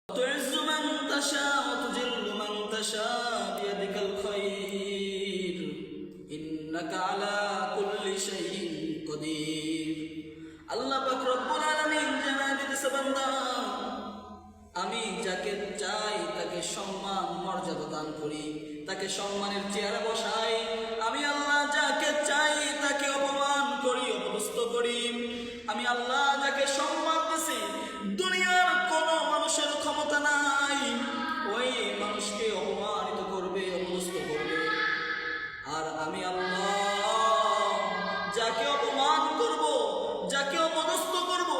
تعز من تشاء وتذل من تشاء بيدك الخير إنك على كل شيء قدير আল্লাহ পাক রব্বুল আলামিন জানায় দিতেছে বান্দা আমি যাকে চাই তাকে সম্মান মর্যাদা দান করি, তাকে সম্মানের চেয়ারে বসাই। আমি আল্লাহ যাকে চাই তাকে অপমান করি, অপদস্থ করি। আমি আল্লাহ যাকে সম্মান দিছি দুনিয়ার কোন মানুষের ক্ষমতা নাই ওই মানুষকে অপমানিত করবে, অপদস্থ করবে। আর আমি আল্লাহ যাকে অপমান করব, যাকে অপদস্থ করব,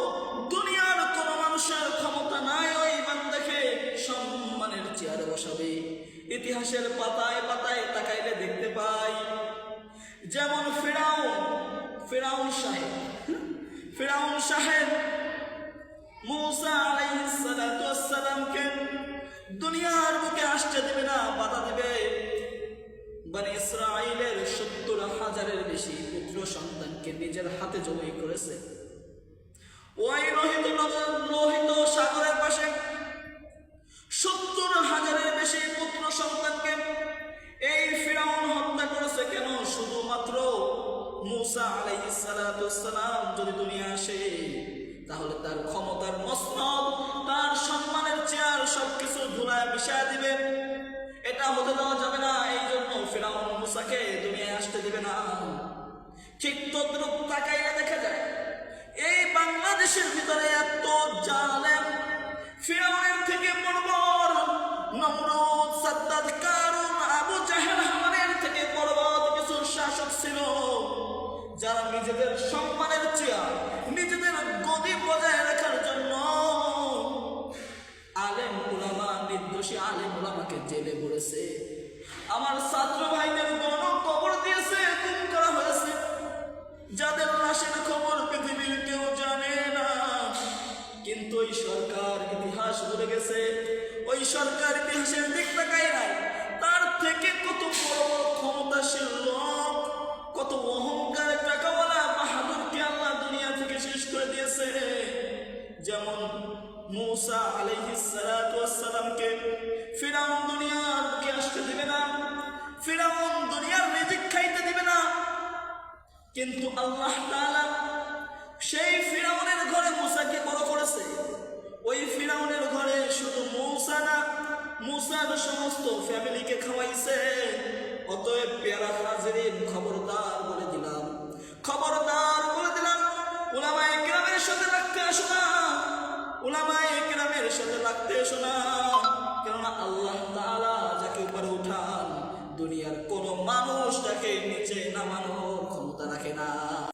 দুনিয়ার কোন মানুষের ক্ষমতা নাই ওই বান্দাকে সম্মানের চেয়ারে বসাবে। ইতিহাসের পাতায় পাতায় তাকাইলে দেখতে পাই যেমন ফিরাউন সাহেব মূসা আলাইহিস সালাতু ওয়াস সালামকে দুনিয়ার বুকে আসতে দেবে না, বাধা দেবে। বনি ইসরাঈলের ৭০,০০০-এর বেশি পুত্র সন্তানকে নিজের হাতে জবাই করেছে। ওই লোহিত সাগরের পাশে ৭০,০০০-এর বেশি পুত্র সন্তানকে এই ফিরাউন হত্যা করেছে। কেন? শুধুমাত্র মূসা আলাইহিস সালাতু ওয়াস সালাম যদি দুনিয়া আসে তাহলে তার ক্ষমতার মসনদ, তার সম্মানের চেয়ার সবকিছু ধুলায় মিশিয়ে দিবে। এটা হতে দেওয়া যাবে না। এই জন্য ফিরাউন মূসাকে দুনিয়ায় আসতে দিবে না। ঠিক তদ্রূপ তাকাইলে দেখা যায় এই বাংলাদেশের ভিতরে এত জালেম, ফিরাউনের থেকে বর্বর নমরুদ, সাদ্দাত, কারুন, আবু জাহেল, হামানের থেকে বর্বর কিছু শাসক ছিল যারা নিজেদের সম্মানের চেয়ার, নিজেদের গদি বজায় রাখার জন্য আলেম উলামা, নির্দোষী আলেম উলামাকে জেলে পড়েছে। আমার ছাত্র ভাইদের কবর দিয়েছে, গুম করা হয়েছে, যাদের লাশের খবর পৃথিবীর কেউ জানে না। কিন্তু ওই সরকার ইতিহাস ভুলে গেছে, ওই সরকার ইতিহাসের দিক তাকায় নাই। তার থেকে কত বড় ক্ষমতাশীল লোক, কত অহংকার টাকাওয়ালা বাহাদুরকে আল্লাহ দুনিয়া থেকে শেষ করে দিয়েছে। যেমন মূসা আলাইহিস সালাতু ওয়াস সালামকে ফিরাউন দুনিয়ার বুকে আসতে দিবে না, ফিরাউন দুনিয়ার রিজিক খাইতে দিবে না। কিন্তু আল্লাহ তাআলা সেই ফিরাউনের ঘরে মূসাকে বড় করেছে। ওই ফিরাউনের ঘরে শুধু মূসা না, মূসার সমস্ত ফ্যামিলিকে খাওয়াইছে। অতএব পেয়ারা হাজিরিন, খবরদার বলে দিলাম, উলামায়ে কেরামের সাথে লাগতে আসো না, উলামায়ে কেরামের সাথে লাগতে এসো না। কেননা আল্লাহ তাআলা যাকে উপরে উঠান দুনিয়ার কোন মানুষ তাকে নিচে নামানোর ক্ষমতা রাখে না।